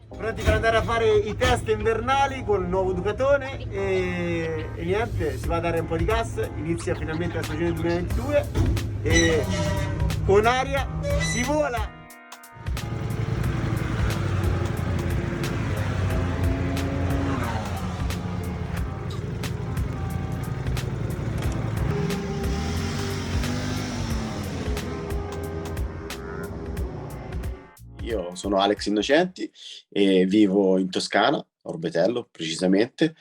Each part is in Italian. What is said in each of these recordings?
Pronti per andare a fare i test invernali con il nuovo Ducatone e niente, si va a dare un po' di gas, inizia finalmente la stagione 2022 e con aria si vola! Io sono Alex Innocenti e vivo in Toscana, a Orbetello precisamente,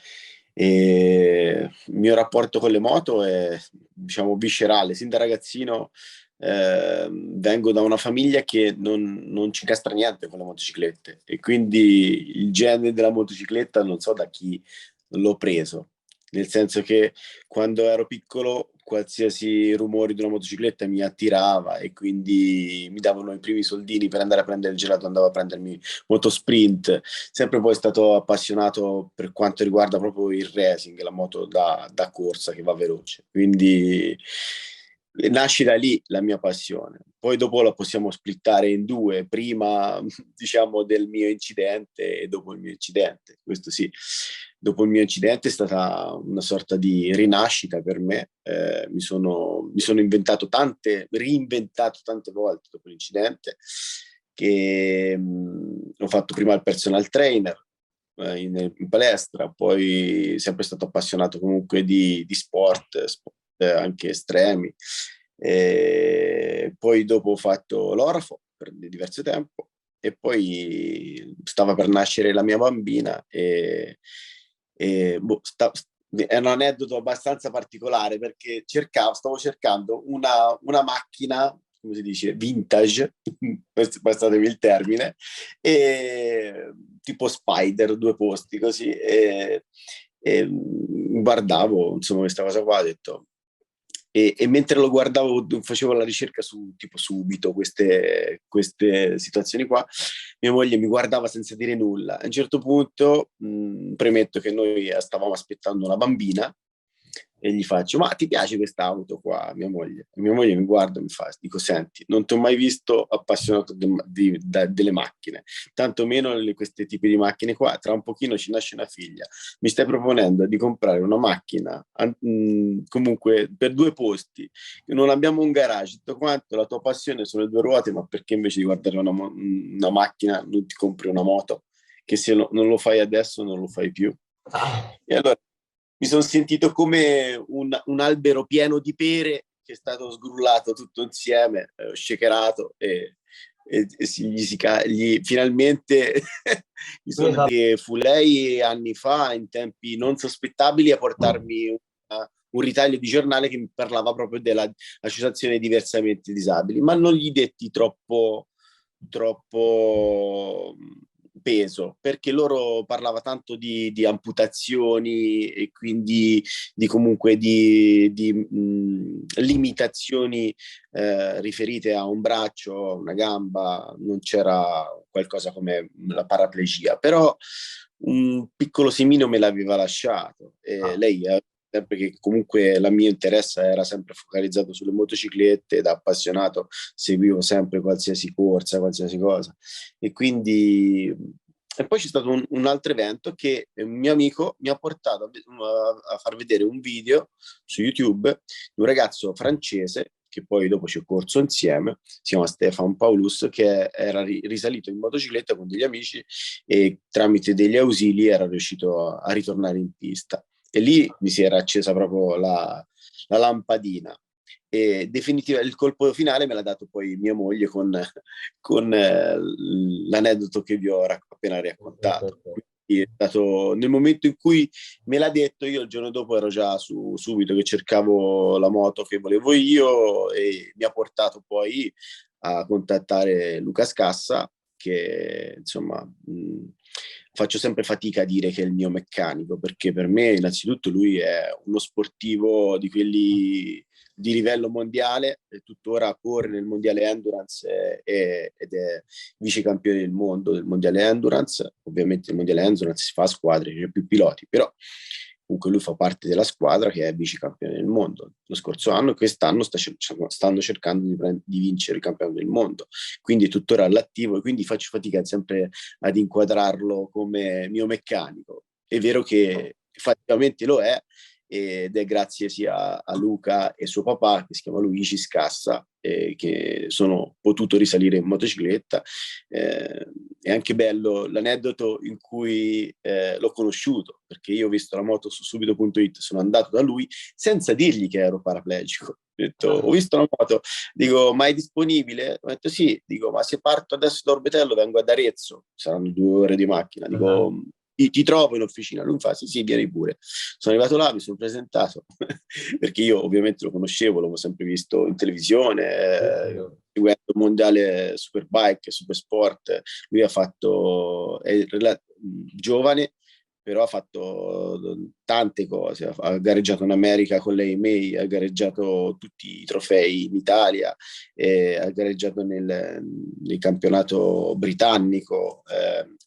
e il mio rapporto con le moto è, diciamo, viscerale. Sin da ragazzino vengo da una famiglia che non ci castra niente con le motociclette e quindi il gene della motocicletta non so da chi l'ho preso, nel senso che quando ero piccolo qualsiasi rumore di una motocicletta mi attirava e quindi mi davano i primi soldini per andare a prendere il gelato, andavo a prendermi Motosprint, sempre poi stato appassionato per quanto riguarda proprio il racing, la moto da corsa che va veloce, quindi nasce da lì la mia passione. Poi dopo la possiamo splittare in due, prima diciamo del mio incidente e dopo il mio incidente, questo sì. Dopo il mio incidente è stata una sorta di rinascita per me, mi sono reinventato tante volte dopo l'incidente, che ho fatto prima il personal trainer in palestra, poi sempre stato appassionato comunque di sport anche estremi. E poi dopo ho fatto l'orafo per diverso tempo e poi stava per nascere la mia bambina e è un aneddoto abbastanza particolare perché stavo cercando una macchina, come si dice, vintage, passatevi il termine, e, tipo Spider, due posti così, e guardavo insomma questa cosa qua, ho detto, e mentre lo guardavo facevo la ricerca su tipo Subito, queste situazioni qua, mia moglie mi guardava senza dire nulla. A un certo punto premetto che noi stavamo aspettando una bambina e gli faccio: ma ti piace questa auto qua, mia moglie? E mia moglie mi guarda e mi fa, dico: senti, non ti ho mai visto appassionato delle macchine, tantomeno questi tipi di macchine qua. Tra un pochino ci nasce una figlia, mi stai proponendo di comprare una macchina comunque per due posti, non abbiamo un garage, tutto quanto, la tua passione sono le due ruote, ma perché invece di guardare una macchina non ti compri una moto? Che se non lo fai adesso non lo fai più. E allora mi sono sentito come un albero pieno di pere che è stato sgrullato tutto insieme, shakerato finalmente che fu lei anni fa, in tempi non sospettabili, a portarmi un ritaglio di giornale che mi parlava proprio dell'associazione diversamente disabili, ma non gli detti troppo peso, perché loro parlava tanto di amputazioni e quindi comunque di limitazioni riferite a un braccio, a una gamba, non c'era qualcosa come la paraplegia, però un piccolo semino me l'aveva lasciato e lei sempre che comunque il mio interesse era sempre focalizzato sulle motociclette, da appassionato seguivo sempre qualsiasi corsa, qualsiasi cosa. E quindi e poi c'è stato un altro evento che un mio amico mi ha portato a far vedere un video su YouTube di un ragazzo francese che poi dopo ci ho corso insieme, si chiama Stefan Paulus, che era risalito in motocicletta con degli amici e tramite degli ausili era riuscito a ritornare in pista. E lì mi si era accesa proprio la lampadina. E definitiva, il colpo finale me l'ha dato poi mia moglie con l'aneddoto che vi ho appena raccontato. Quindi è stato, nel momento in cui me l'ha detto, io il giorno dopo ero già subito che cercavo la moto che volevo io e mi ha portato poi a contattare Luca Scassa, che insomma faccio sempre fatica a dire che è il mio meccanico, perché per me innanzitutto lui è uno sportivo di quelli di livello mondiale, e tuttora corre nel mondiale Endurance ed è vice campione del mondo del mondiale Endurance. Ovviamente il mondiale Endurance si fa a squadre, c'è più piloti, però comunque lui fa parte della squadra che è vice campione del mondo lo scorso anno, e quest'anno stanno cercando di vincere il campionato del mondo, quindi è tuttora all'attivo, e quindi faccio fatica sempre ad inquadrarlo come mio meccanico. È vero che effettivamente lo è, ed è grazie sia a Luca e suo papà, che si chiama Luigi Scassa, che sono potuto risalire in motocicletta. È anche bello l'aneddoto in cui l'ho conosciuto, perché io ho visto la moto su subito.it, sono andato da lui senza dirgli che ero paraplegico. Ho detto, ho visto la moto, dico, ma è disponibile? Ho detto sì, dico, ma se parto adesso da Orbetello vengo ad Arezzo, saranno 2 ore di macchina, dico, ti trovo in officina? Lui mi fa, sì, vieni pure. Sono arrivato là, mi sono presentato, perché io ovviamente lo conoscevo, l'avevo sempre visto in televisione, seguendo il mondiale Superbike, Supersport. Lui ha fatto, giovane, però ha fatto tante cose, ha gareggiato in America con lei May, ha gareggiato tutti i trofei in Italia, ha gareggiato nel campionato britannico,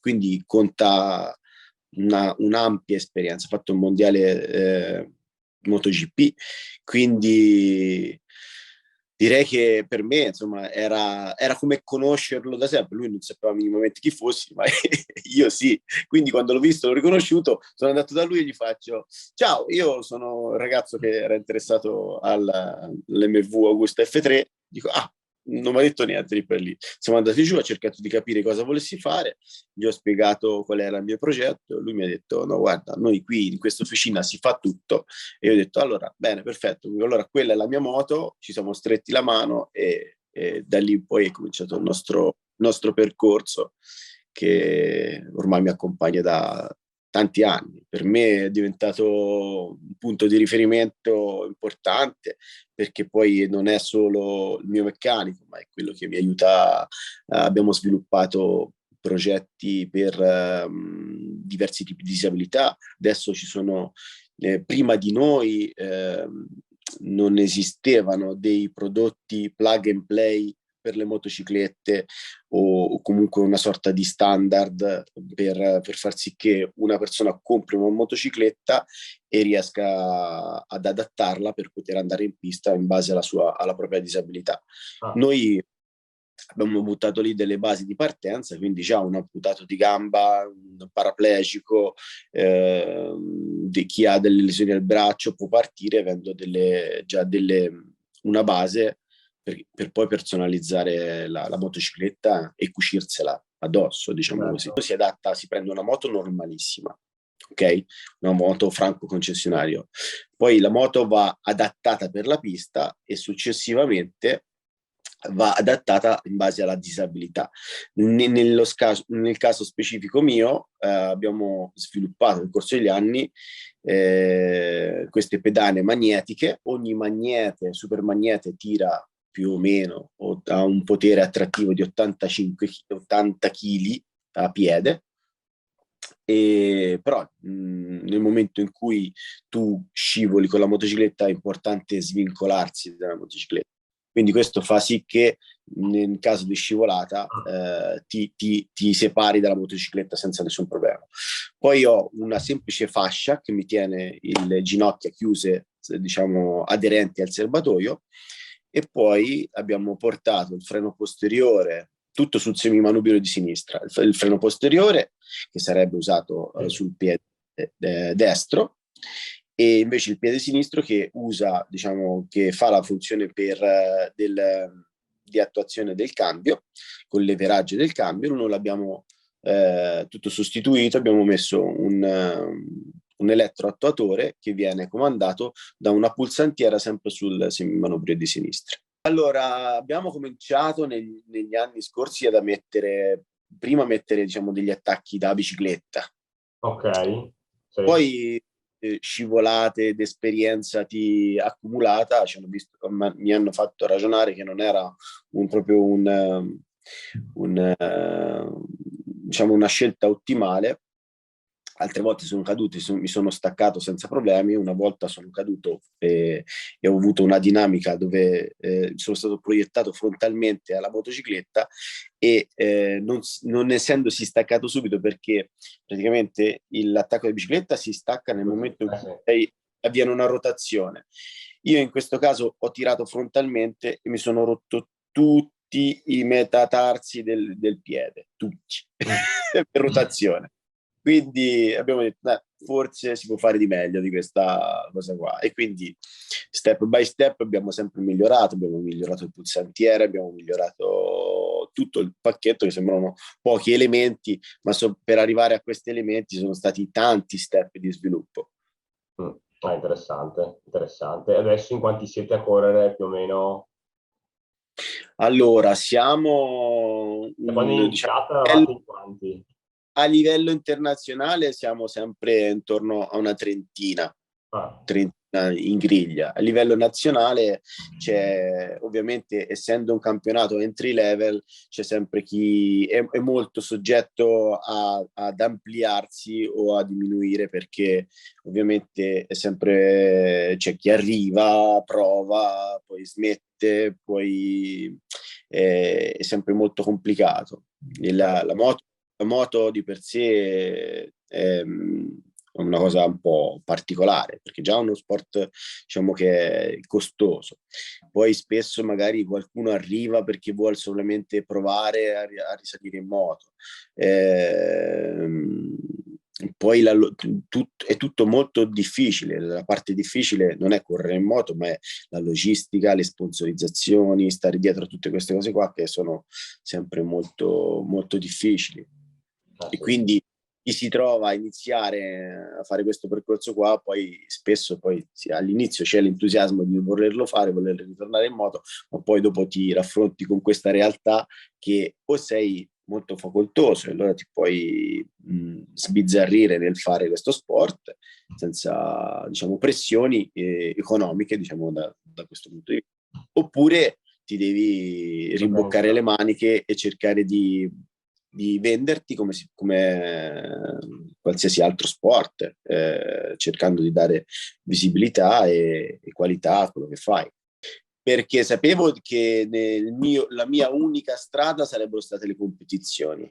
quindi conta un'ampia esperienza, ha fatto un mondiale MotoGP, quindi direi che per me, insomma, era come conoscerlo da sempre. Lui non sapeva minimamente chi fossi, ma io sì. Quindi quando l'ho visto, l'ho riconosciuto, sono andato da lui e gli faccio: ciao, io sono un ragazzo che era interessato all'MV Augusta F3. Dico, ah, non mi ha detto niente lì per lì. Siamo andati giù, ho cercato di capire cosa volessi fare, gli ho spiegato qual era il mio progetto, lui mi ha detto, no, guarda, noi qui in questa officina si fa tutto, e io ho detto, allora, bene, perfetto, allora quella è la mia moto, ci siamo stretti la mano, e da lì poi è cominciato il nostro percorso, che ormai mi accompagna da tanti anni. Per me è diventato un punto di riferimento importante, perché poi non è solo il mio meccanico, ma è quello che mi aiuta. Abbiamo sviluppato progetti per diversi tipi di disabilità. Adesso ci sono, prima di noi non esistevano dei prodotti plug and play per le motociclette, o comunque una sorta di standard per far sì che una persona compri una motocicletta e riesca ad adattarla per poter andare in pista in base alla propria disabilità. Noi abbiamo buttato lì delle basi di partenza, quindi già un amputato di gamba, un paraplegico, di chi ha delle lesioni al braccio può partire avendo una base per poi personalizzare la motocicletta e cucirsela addosso, diciamo così. Si adatta, si prende una moto normalissima, ok? Una moto franco concessionario. Poi la moto va adattata per la pista e successivamente va adattata in base alla disabilità. Nel caso specifico mio, abbiamo sviluppato nel corso degli anni queste pedane magnetiche. Ogni magnete, supermagnete, tira più o meno, o ha un potere attrattivo di 80 kg a piede. Però nel momento in cui tu scivoli con la motocicletta è importante svincolarsi dalla motocicletta, quindi questo fa sì che nel caso di scivolata ti separi dalla motocicletta senza nessun problema. Poi ho una semplice fascia che mi tiene le ginocchia chiuse, diciamo aderenti al serbatoio, e poi abbiamo portato il freno posteriore tutto sul semimanubrio di sinistra, il freno posteriore che sarebbe usato sul piede destro, e invece il piede sinistro che usa, diciamo, che fa la funzione di attuazione del cambio, con l'everaggio del cambio. Noi l'abbiamo tutto sostituito, abbiamo messo un elettroattuatore che viene comandato da una pulsantiera sempre sul semimanubrio di sinistra. Allora, abbiamo cominciato negli anni scorsi prima a mettere, diciamo, degli attacchi da bicicletta. Ok. Sì. Poi scivolate ed esperienza accumulata mi hanno fatto ragionare che non era proprio diciamo una scelta ottimale, altre volte sono caduto, mi sono staccato senza problemi, una volta sono caduto e ho avuto una dinamica dove sono stato proiettato frontalmente alla motocicletta e non essendosi staccato subito, perché praticamente l'attacco della bicicletta si stacca nel momento in cui avviene una rotazione. Io in questo caso ho tirato frontalmente e mi sono rotto tutti i metatarsi del piede, tutti, per rotazione. Quindi abbiamo detto, forse si può fare di meglio di questa cosa qua. E quindi step by step abbiamo sempre migliorato, abbiamo migliorato il pulsantiere, abbiamo migliorato tutto il pacchetto, che sembrano pochi elementi, ma per arrivare a questi elementi sono stati tanti step di sviluppo. Interessante, interessante. Adesso in quanti siete a correre più o meno? Allora, siamo Da quando è diciamo, iniziata eravate in quanti? a livello internazionale siamo sempre intorno a una trentina in griglia. A livello nazionale c'è, ovviamente, essendo un campionato entry level, c'è sempre chi è molto soggetto ad ampliarsi o a diminuire, perché ovviamente è sempre c'è chi arriva, prova, poi smette, poi è sempre molto complicato. La moto di per sé è una cosa un po' particolare, perché già è uno sport, diciamo, che è costoso. Poi spesso magari qualcuno arriva perché vuole solamente provare a risalire in moto. Poi è tutto molto difficile. La parte difficile non è correre in moto, ma è la logistica, le sponsorizzazioni, stare dietro a tutte queste cose qua, che sono sempre molto, molto difficili. E quindi chi si trova a iniziare a fare questo percorso qua, poi spesso all'inizio c'è l'entusiasmo di volerlo fare, voler ritornare in moto, ma poi dopo ti raffronti con questa realtà che o sei molto facoltoso e allora ti puoi sbizzarrire nel fare questo sport senza, diciamo, pressioni economiche, diciamo, da questo punto di vista, oppure ti devi rimboccare le maniche e cercare di venderti come qualsiasi altro sport, cercando di dare visibilità e qualità a quello che fai. Perché sapevo che la mia unica strada sarebbero state le competizioni.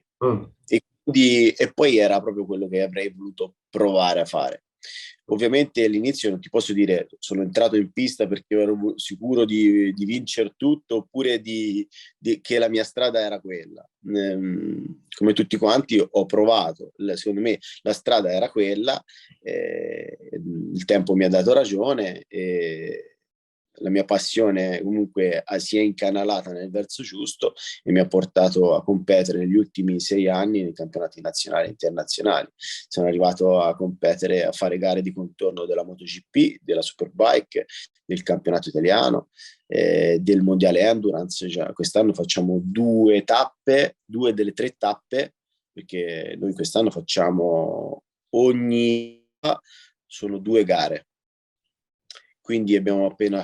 E poi era proprio quello che avrei voluto provare a fare. Ovviamente all'inizio non ti posso dire sono entrato in pista perché ero sicuro di vincere tutto, oppure che la mia strada era quella. Come tutti quanti ho provato, secondo me la strada era quella, il tempo mi ha dato ragione e la mia passione comunque si è incanalata nel verso giusto e mi ha portato a competere negli ultimi 6 anni nei campionati nazionali e internazionali. Sono arrivato a competere, a fare gare di contorno della MotoGP, della Superbike, del campionato italiano, del mondiale endurance. Quest'anno facciamo 2 tappe, 2 delle 3 tappe, perché noi quest'anno facciamo sono 2 gare. Quindi abbiamo appena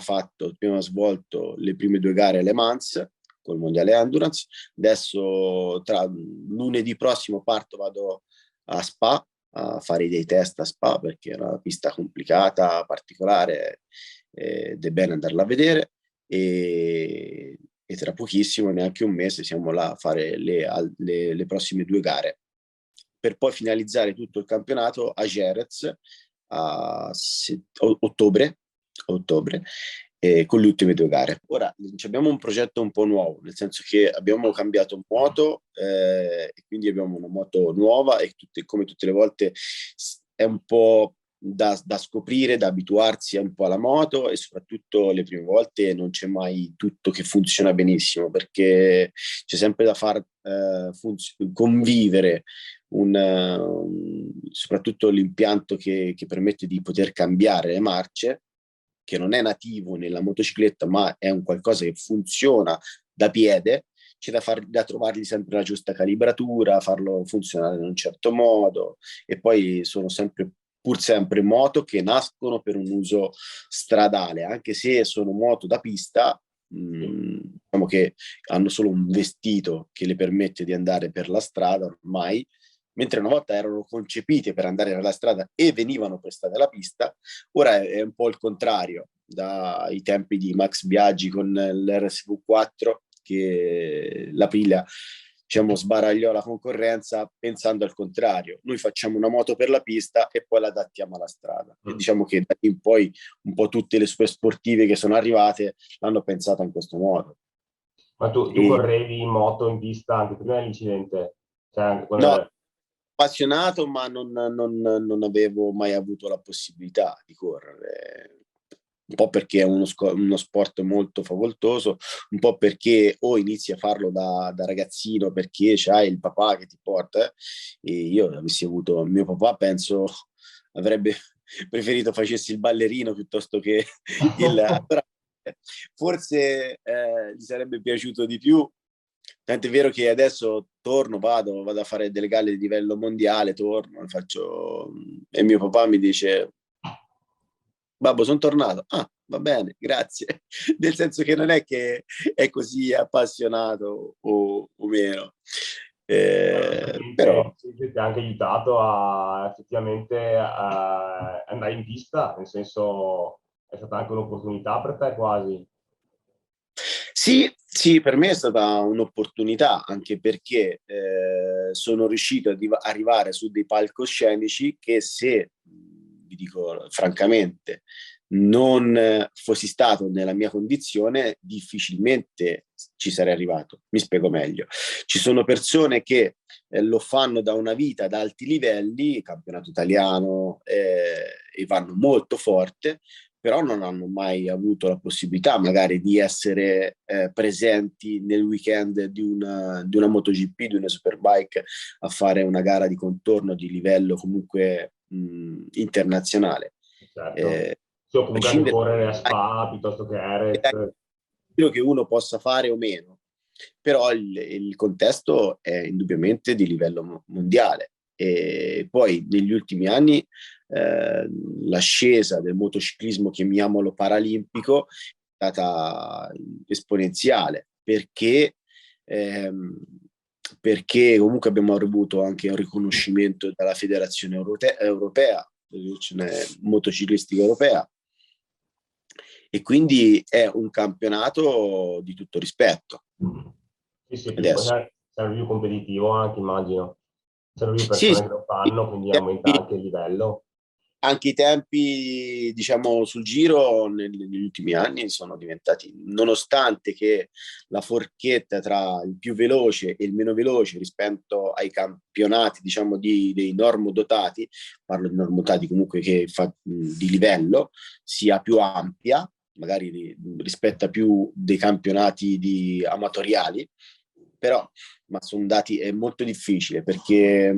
svolto le prime 2 gare alle Mans col mondiale endurance. Adesso tra lunedì prossimo vado a Spa a fare dei test a Spa, perché è una pista complicata, particolare, ed è bene andarla a vedere. E tra pochissimo, neanche un mese, siamo là a fare le prossime 2 gare, per poi finalizzare tutto il campionato a Jerez a ottobre, con le ultime 2 gare. Ora abbiamo un progetto un po' nuovo, nel senso che abbiamo cambiato moto, e quindi abbiamo una moto nuova e come tutte le volte è un po' da scoprire, da abituarsi un po' alla moto, e soprattutto le prime volte non c'è mai tutto che funziona benissimo, perché c'è sempre da far convivere soprattutto l'impianto che permette di poter cambiare le marce, che non è nativo nella motocicletta, ma è un qualcosa che funziona da piede. C'è da trovargli sempre la giusta calibratura, farlo funzionare in un certo modo, e poi sono pur sempre moto che nascono per un uso stradale, anche se sono moto da pista. Diciamo che hanno solo un vestito che le permette di andare per la strada ormai, mentre una volta erano concepite per andare nella strada e venivano prestate alla pista, ora è un po' il contrario, dai tempi di Max Biaggi con l'RSV4 che l'Aprilia diciamo, sbaragliò la concorrenza pensando al contrario. Noi facciamo una moto per la pista e poi la adattiamo alla strada. E diciamo che da lì in poi un po' tutte le super sportive che sono arrivate l'hanno pensata in questo modo. Ma tu correvi in moto in pista anche prima dell'incidente? Cioè anche No, quando... appassionato, ma non avevo mai avuto la possibilità di correre. Un po' perché è uno sport molto facoltoso, un po' perché o inizi a farlo da ragazzino perché c'hai il papà che ti porta, e io avessi avuto mio papà, penso avrebbe preferito facessi il ballerino piuttosto che forse gli sarebbe piaciuto di più. Tant'è vero che adesso torno, vado a fare delle gare di livello mondiale, torno, faccio... e mio papà mi dice, babbo, sono tornato. Ah, va bene, grazie. Nel senso che non è che è così appassionato o meno. Però Ti ha anche aiutato a effettivamente andare in pista, nel senso è stata anche un'opportunità per te quasi. sì, sì, per me è stata un'opportunità, anche perché sono riuscito ad arrivare su dei palcoscenici che se, vi dico francamente, non fossi stato nella mia condizione, difficilmente ci sarei arrivato. Mi spiego meglio. Ci sono persone che lo fanno da una vita ad alti livelli, campionato italiano, e vanno molto forte, però non hanno mai avuto la possibilità magari di essere presenti nel weekend di una MotoGP, di una Superbike, a fare una gara di contorno di livello comunque internazionale. Certo. Eh, Sì, o a comunque anche prescindere correre a Spa piuttosto che a Jerez. da quello che uno possa fare o meno, però il contesto è indubbiamente di livello mondiale. E poi negli ultimi anni l'ascesa del motociclismo, chiamiamolo paralimpico, è stata esponenziale ehm, perché comunque abbiamo avuto anche un riconoscimento dalla Federazione Europea, motociclistica europea, e quindi è un campionato di tutto rispetto Sì, sì, poi adesso. serve più competitivo anche, immagino. Serve più Sì, persone che lo fanno, quindi aumenta sì, anche il livello. anche i tempi, diciamo, sul giro negli ultimi anni sono diventati, nonostante che la forchetta tra il più veloce e il meno veloce rispetto ai campionati, diciamo, dei normodotati, parlo di normodotati comunque che di livello, sia più ampia, magari rispetta più dei campionati amatoriali, però ma sono dati, è molto difficile perché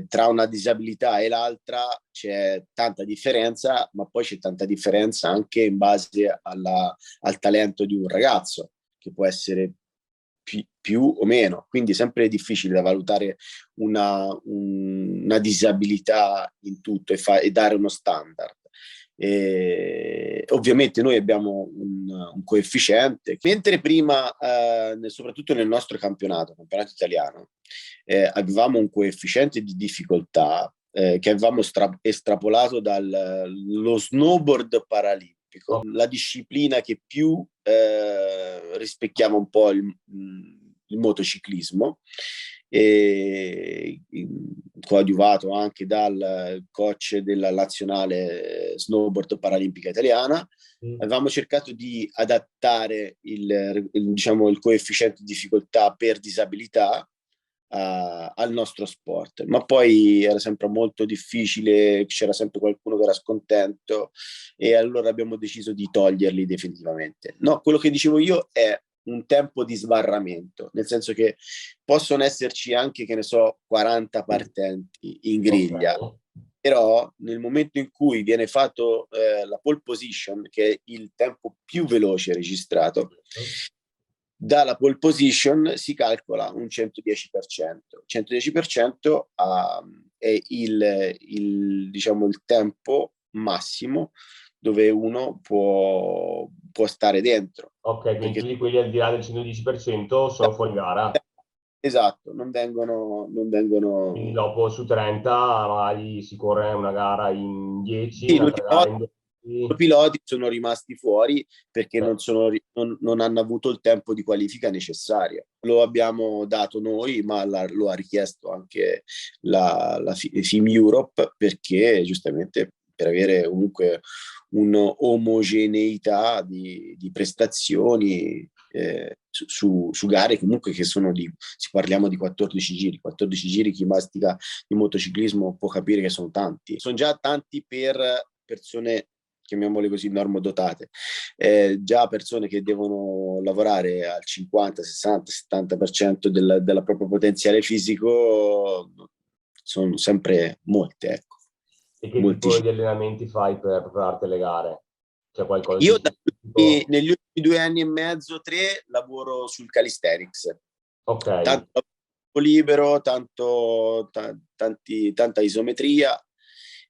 tra una disabilità e l'altra c'è tanta differenza, ma poi c'è tanta differenza anche in base al talento di un ragazzo, che può essere più o meno, quindi è sempre difficile da valutare una disabilità in tutto e dare uno standard. Ovviamente noi abbiamo un coefficiente, mentre prima, soprattutto nel nostro campionato italiano, avevamo un coefficiente di difficoltà che avevamo estrapolato dallo snowboard paralimpico, la disciplina che più rispecchiava un po' il motociclismo, e coadiuvato anche dal coach della nazionale snowboard paralimpica italiana. Avevamo cercato di adattare diciamo, il coefficiente di difficoltà per disabilità al nostro sport, ma poi era sempre molto difficile, c'era sempre qualcuno che era scontento, e allora abbiamo deciso di toglierli definitivamente. No, quello che dicevo io è un tempo di sbarramento, nel senso che possono esserci anche, che ne so, 40 partenti in griglia, Ok. però nel momento in cui viene fatto la pole position, che è il tempo più veloce registrato, dalla pole position si calcola un 110%. 110% è diciamo, il tempo massimo dove uno può stare dentro. Ok, quindi Perché tutti quelli al di là del 110% sono fuori gara. esatto, non Quindi vengono. dopo su 30 magari si corre una gara in 10, Sì, un'altra gara in i 12. piloti sono rimasti fuori perché Eh, non hanno avuto il tempo di qualifica necessario. Lo abbiamo dato noi, ma lo ha richiesto anche la FIM Europe, perché giustamente per avere comunque un'omogeneità di prestazioni su gare comunque che sono si parliamo di 14 giri, chi mastica il motociclismo può capire che sono tanti. Sono già tanti per persone, chiamiamole così, normodotate. Già persone che devono lavorare al 50, 60, 70% della proprio potenziale fisico sono sempre molte, ecco. e che Molti. tipo di allenamenti fai per prepararti alle gare? C'è qualcosa di Io specifico? negli ultimi 2 anni e mezzo, 3, lavoro sul calisthenics. Ok, Tanto libero, tanta isometria,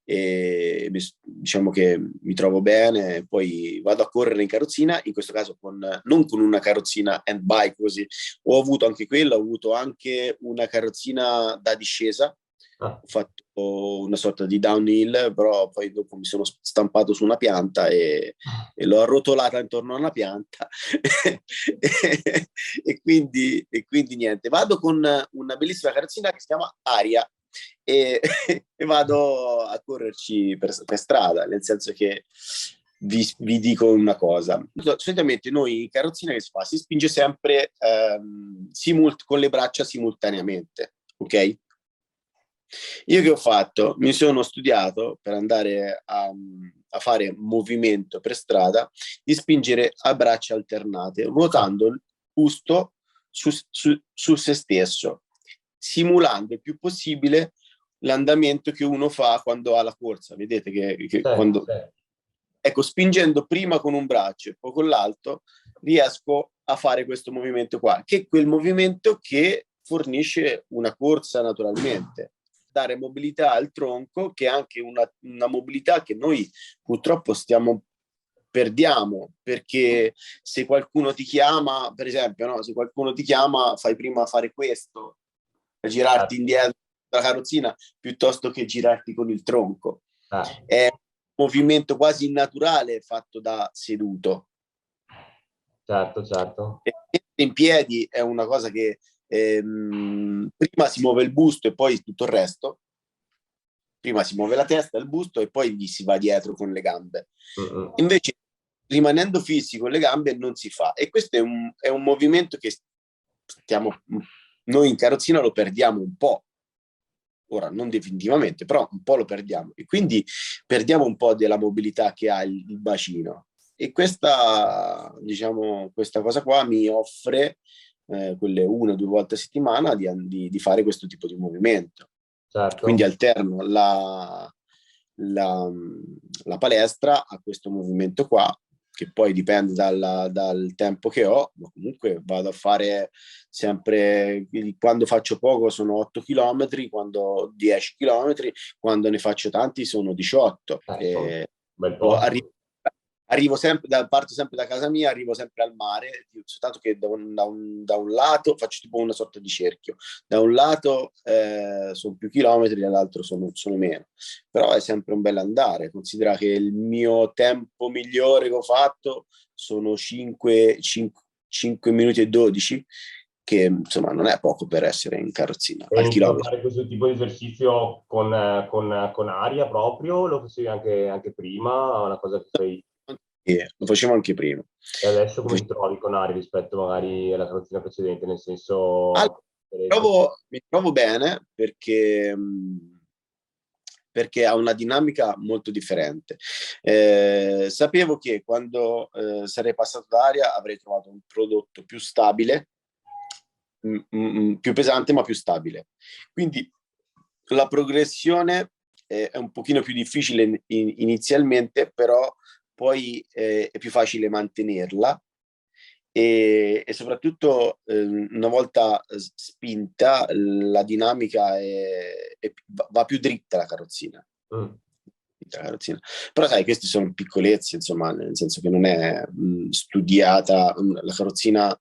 e diciamo che mi trovo bene. Poi vado a correre in carrozzina, in questo caso non con una carrozzina hand bike così. Ho avuto anche quella, ho avuto anche una carrozzina da discesa, ah, ho fatto una sorta di downhill, però poi dopo mi sono stampato su una pianta e l'ho arrotolata intorno a una pianta e quindi niente. Vado con una bellissima carrozzina che si chiama Aria e, e vado a correrci per strada, nel senso che vi dico una cosa. Solitamente noi in carrozzina che si fa? Si spinge sempre con le braccia simultaneamente, ok? Io che ho fatto? Mi sono studiato per andare a fare movimento per strada di spingere a braccia alternate, ah, ruotando il busto su se stesso, simulando il più possibile l'andamento che uno fa quando ha la corsa. Vedete che sì, quando. sì. Ecco, spingendo prima con un braccio e poi con l'altro, riesco a fare questo movimento qua, che è quel movimento che fornisce una corsa naturalmente. Dare mobilità al tronco, che è anche una mobilità che noi purtroppo perdiamo, perché se qualcuno ti chiama, per esempio, no? Se qualcuno ti chiama, fai prima fare questo, girarti Certo. indietro la carrozzina piuttosto che girarti con il tronco. Eh, È un movimento quasi innaturale fatto da seduto. certo, certo. E in piedi è una cosa che prima si muove il busto e poi tutto il resto. Prima si muove la testa, il busto e poi gli si va dietro con le gambe. Mm-mm. Invece, rimanendo fissi con le gambe, non si fa. E questo è un movimento che noi in carrozzina lo perdiamo un po'. Ora, non definitivamente, però un po' lo perdiamo. E quindi perdiamo un po' della mobilità che ha il bacino. E questa, diciamo, questa cosa qua mi offre quelle 1 o 2 volte a settimana di fare questo tipo di movimento. Quindi Certo. alterno la, la palestra a questo movimento qua, che poi dipende dal tempo che ho, ma comunque vado a fare sempre, quando faccio poco sono 8 km, quando 10 km, quando ne faccio tanti sono 18. Insomma, un bel Arrivo, po'. parto sempre da casa mia, arrivo sempre al mare, soltanto che da un lato faccio tipo una sorta di cerchio, da un lato sono più chilometri, dall'altro sono meno, però è sempre un bel andare. Considera che il mio tempo migliore che ho fatto sono 5 minuti e 12, che insomma non è poco per essere in carrozzina E al inizi a chilometro. fare questo tipo di esercizio con aria proprio? Lo facevi anche prima? È una cosa che fai. E lo facevo anche prima. E adesso Lo come facevo- ti trovi con aria rispetto magari alla carrozzina precedente? Nel Allora, senso, mi trovo bene perché ha una dinamica molto differente. Sapevo che quando sarei passato d'aria avrei trovato un prodotto più stabile, più pesante ma più stabile. Quindi la progressione è un pochino più difficile inizialmente, però poi è più facile mantenerla e soprattutto una volta spinta la dinamica va più dritta la carrozzina. mm, La carrozzina. Però sai, queste sono piccolezze, insomma, nel senso che non è studiata, la carrozzina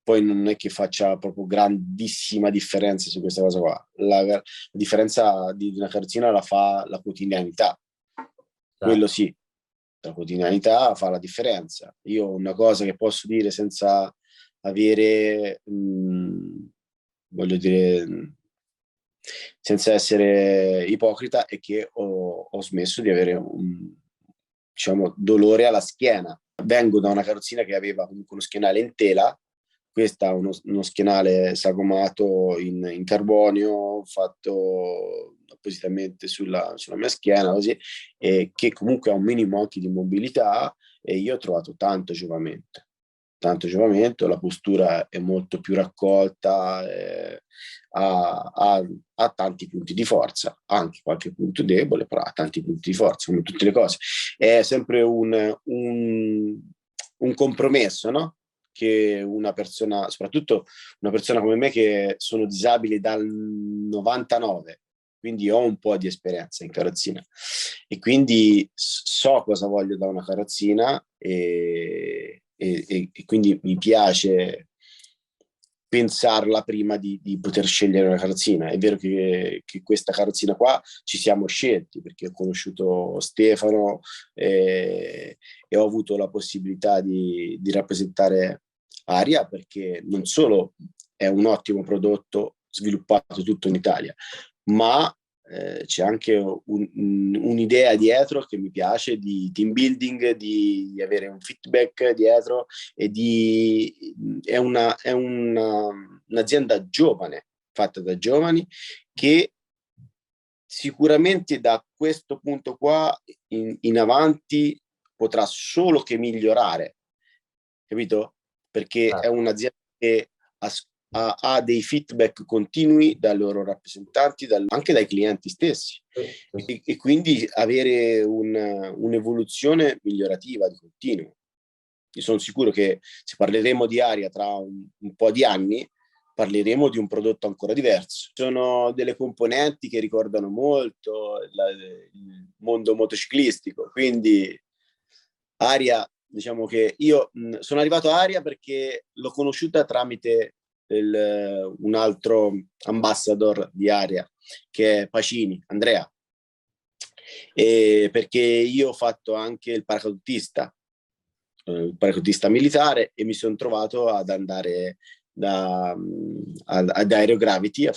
poi non è che faccia proprio grandissima differenza su questa cosa qua. La differenza di una carrozzina la fa la quotidianità, quello sì, la quotidianità fa la differenza. Io una cosa che posso dire senza avere, voglio dire, senza essere ipocrita, è che ho smesso di avere un, diciamo, dolore alla schiena. Vengo da una carrozzina che aveva comunque uno schienale in tela, questa ha uno schienale sagomato in carbonio, fatto appositamente sulla mia schiena, così, e che comunque ha un minimo anche di mobilità, e io ho trovato tanto giovamento, la postura è molto più raccolta, ha tanti punti di forza, anche qualche punto debole, però ha tanti punti di forza, come tutte le cose. È sempre un compromesso, no? Che una persona, soprattutto una persona come me che sono disabile dal 99, quindi ho un po' di esperienza in carrozzina e quindi so cosa voglio da una carrozzina e quindi mi piace pensarla prima di poter scegliere una carrozzina. È vero che questa carrozzina qua ci siamo scelti perché ho conosciuto Stefano e ho avuto la possibilità di rappresentare Aria, perché non solo è un ottimo prodotto sviluppato tutto in Italia, ma c'è anche un'idea dietro che mi piace di team building, di avere un feedback dietro e è un'azienda giovane, fatta da giovani, che sicuramente da questo punto qua in avanti potrà solo che migliorare, capito? Perché è un'azienda che ha dei feedback continui dai loro rappresentanti, anche dai clienti stessi, e quindi avere un'evoluzione migliorativa di continuo. Io sono sicuro che se parleremo di Aria tra un po' di anni, parleremo di un prodotto ancora diverso. Sono delle componenti che ricordano molto il mondo motociclistico, quindi Aria, diciamo che io sono arrivato a Aria perché l'ho conosciuta tramite un altro ambassador di Aria, che è Pacini, Andrea, e perché io ho fatto anche il paracadutista militare e mi sono trovato ad andare ad Aerogravity a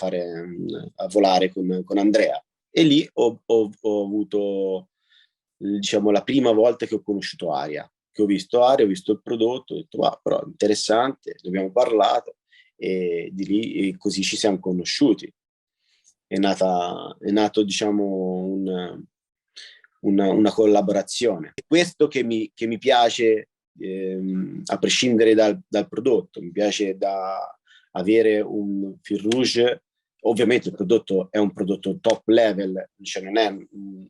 volare con Andrea, e lì ho avuto, diciamo, la prima volta che ho conosciuto Aria, che ho visto Aria, ho visto il prodotto, ho detto wow, però interessante, ne abbiamo parlato e di lì e così ci siamo conosciuti. È nato, diciamo, una collaborazione. È questo che mi piace, a prescindere dal prodotto. Mi piace avere un fil rouge. Ovviamente il prodotto è un prodotto top level, cioè non è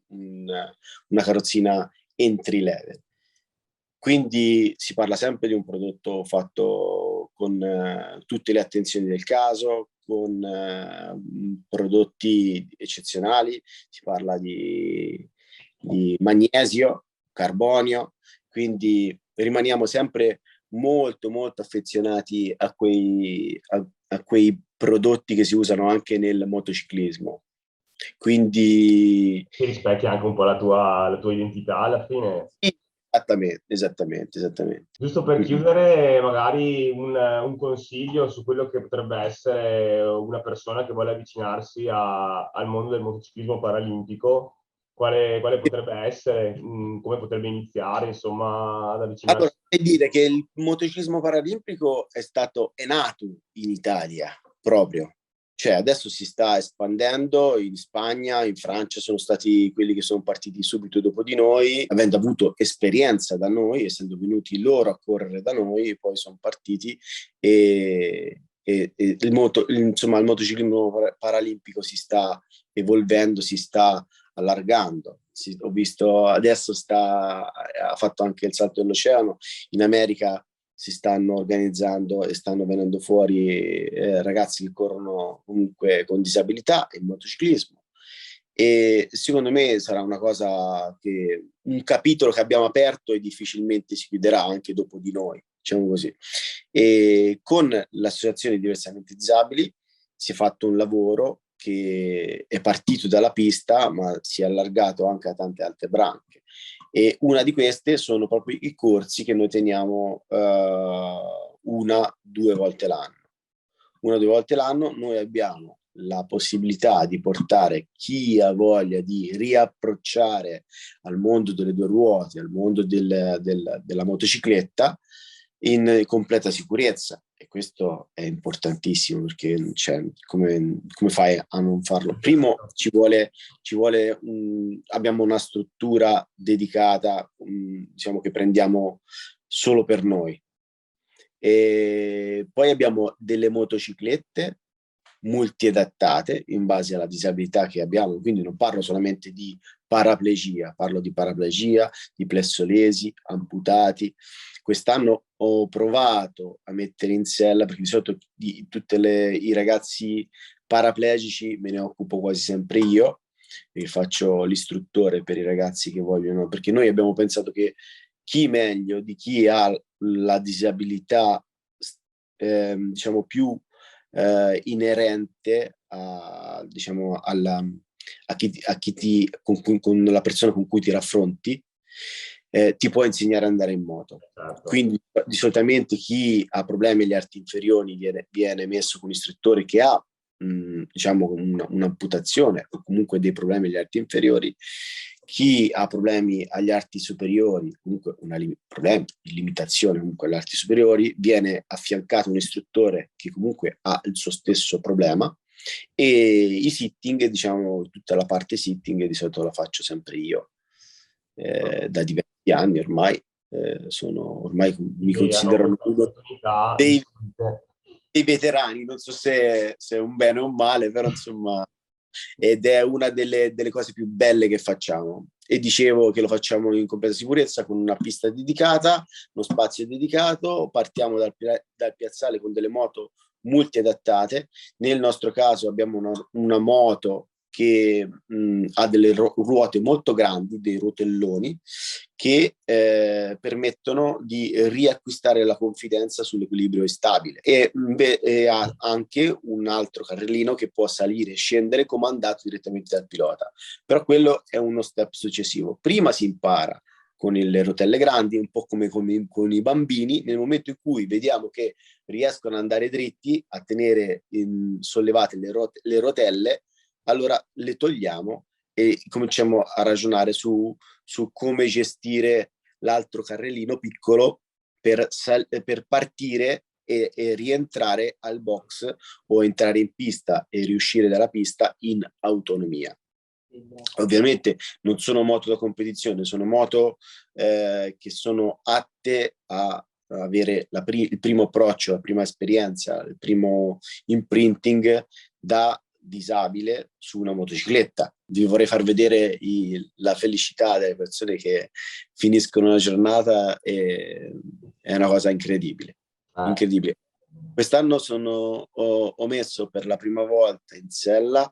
una carrozzina entry level. Quindi si parla sempre di un prodotto fatto con tutte le attenzioni del caso, con prodotti eccezionali, si parla di magnesio, carbonio, quindi rimaniamo sempre molto molto affezionati a quei prodotti che si usano anche nel motociclismo. Quindi Che rispecchia anche un po' la tua identità alla fine. esattamente. Giusto per chiudere, magari un consiglio su quello che potrebbe essere una persona che vuole avvicinarsi al mondo del motociclismo paralimpico, quale potrebbe essere, come potrebbe iniziare, insomma, ad Allora, avvicinarsi. è dire che il motociclismo paralimpico è nato in Italia proprio, cioè adesso si sta espandendo in Spagna, in Francia sono stati quelli che sono partiti subito dopo di noi, avendo avuto esperienza da noi, essendo venuti loro a correre da noi, poi sono partiti e insomma, il motociclismo paralimpico si sta evolvendo, si sta allargando. Ho visto adesso ha fatto anche il salto dell'oceano. In America si stanno organizzando e stanno venendo fuori ragazzi che corrono comunque con disabilità in motociclismo. E secondo me sarà un capitolo che abbiamo aperto e difficilmente si chiuderà anche dopo di noi. diciamo così. E con l'Associazione Diversamente Disabili si è fatto un lavoro che è partito dalla pista, ma si è allargato anche a tante altre branche. E una di queste sono proprio i corsi che noi teniamo 1-2 volte l'anno. 1-2 volte l'anno noi abbiamo la possibilità di portare chi ha voglia di riapprocciare al mondo delle due ruote, al mondo della motocicletta in completa sicurezza. E questo è importantissimo, perché cioè, come fai a non farlo? Primo abbiamo una struttura dedicata, diciamo, che prendiamo solo per noi. E poi abbiamo delle motociclette multiadattate in base alla disabilità che abbiamo, quindi non parlo solamente di paraplegia, parlo di paraplegia, di plessolesi, amputati. Quest'anno ho provato a mettere in sella, perché di solito di tutti i ragazzi paraplegici me ne occupo quasi sempre io, e faccio l'istruttore per i ragazzi che vogliono, perché noi abbiamo pensato che chi meglio di chi ha la disabilità diciamo più inerente a, diciamo, con la persona con cui ti raffronti, ti può insegnare ad andare in moto. Certo. Quindi di solitamente chi ha problemi agli arti inferiori viene messo con un istruttore che ha diciamo un'amputazione o comunque dei problemi agli arti inferiori. Chi ha problemi agli arti superiori, comunque problemi di limitazione comunque agli arti superiori, viene affiancato un istruttore che comunque ha il suo stesso problema. E i sitting, diciamo, tutta la parte sitting di solito la faccio sempre io, da diversi anni ormai. Ormai mi considerano uno dei veterani, non so se è un bene o un male, però insomma, ed è una delle cose più belle che facciamo. E dicevo che lo facciamo in completa sicurezza, con una pista dedicata, uno spazio dedicato. Partiamo dal piazzale con delle moto multiadattate. Nel nostro caso abbiamo una moto che ha delle ruote molto grandi, dei rotelloni, che permettono di riacquistare la confidenza sull'equilibrio stabile. E ha anche un altro carrellino che può salire e scendere comandato direttamente dal pilota. Però quello è uno step successivo. Prima si impara con le rotelle grandi, un po' come con i bambini. Nel momento in cui vediamo che riescono ad andare dritti, a tenere sollevate le rotelle, allora le togliamo e cominciamo a ragionare su come gestire l'altro carrellino piccolo per partire e rientrare al box o entrare in pista e riuscire dalla pista in autonomia. Ovviamente non sono moto da competizione, sono moto che sono atte a avere il primo approccio, la prima esperienza, il primo imprinting da disabile su una motocicletta. Vi vorrei far vedere la felicità delle persone che finiscono la giornata, è una cosa incredibile. Incredibile. Quest'anno ho messo per la prima volta in sella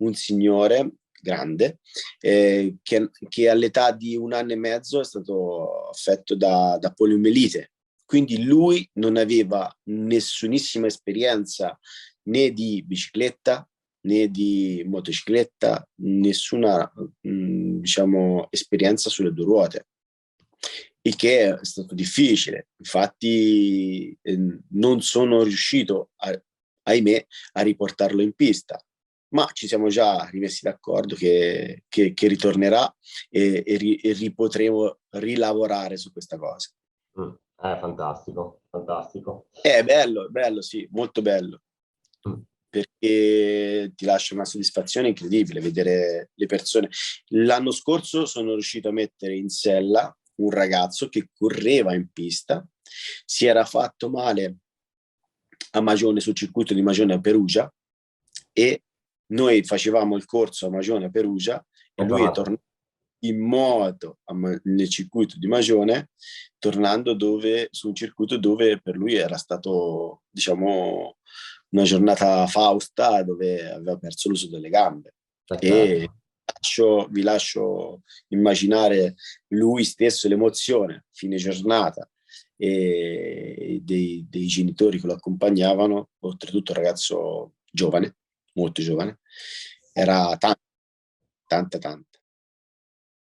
un signore grande che all'età di 1 anno e mezzo è stato affetto da poliomielite. Quindi lui non aveva nessunissima esperienza né di bicicletta né di motocicletta, nessuna diciamo esperienza sulle due ruote, il che è stato difficile. Infatti non sono riuscito ahimè a riportarlo in pista, ma ci siamo già rimessi d'accordo che ritornerà e potremo rilavorare su questa cosa. Fantastico, fantastico. È bello, sì, molto bello. Perché ti lascia una soddisfazione incredibile vedere le persone. L'anno scorso sono riuscito a mettere in sella un ragazzo che correva in pista, si era fatto male a Magione, sul circuito di Magione a Perugia, e noi facevamo il corso a Magione a Perugia e lui è tornato in moto nel circuito di Magione, tornando su un circuito dove per lui era stato, diciamo, una giornata fausta, dove aveva perso l'uso delle gambe. E vi lascio immaginare lui stesso l'emozione, fine giornata, e dei genitori che lo accompagnavano, oltretutto un ragazzo giovane, molto giovane, era tanta, tanta, tanta.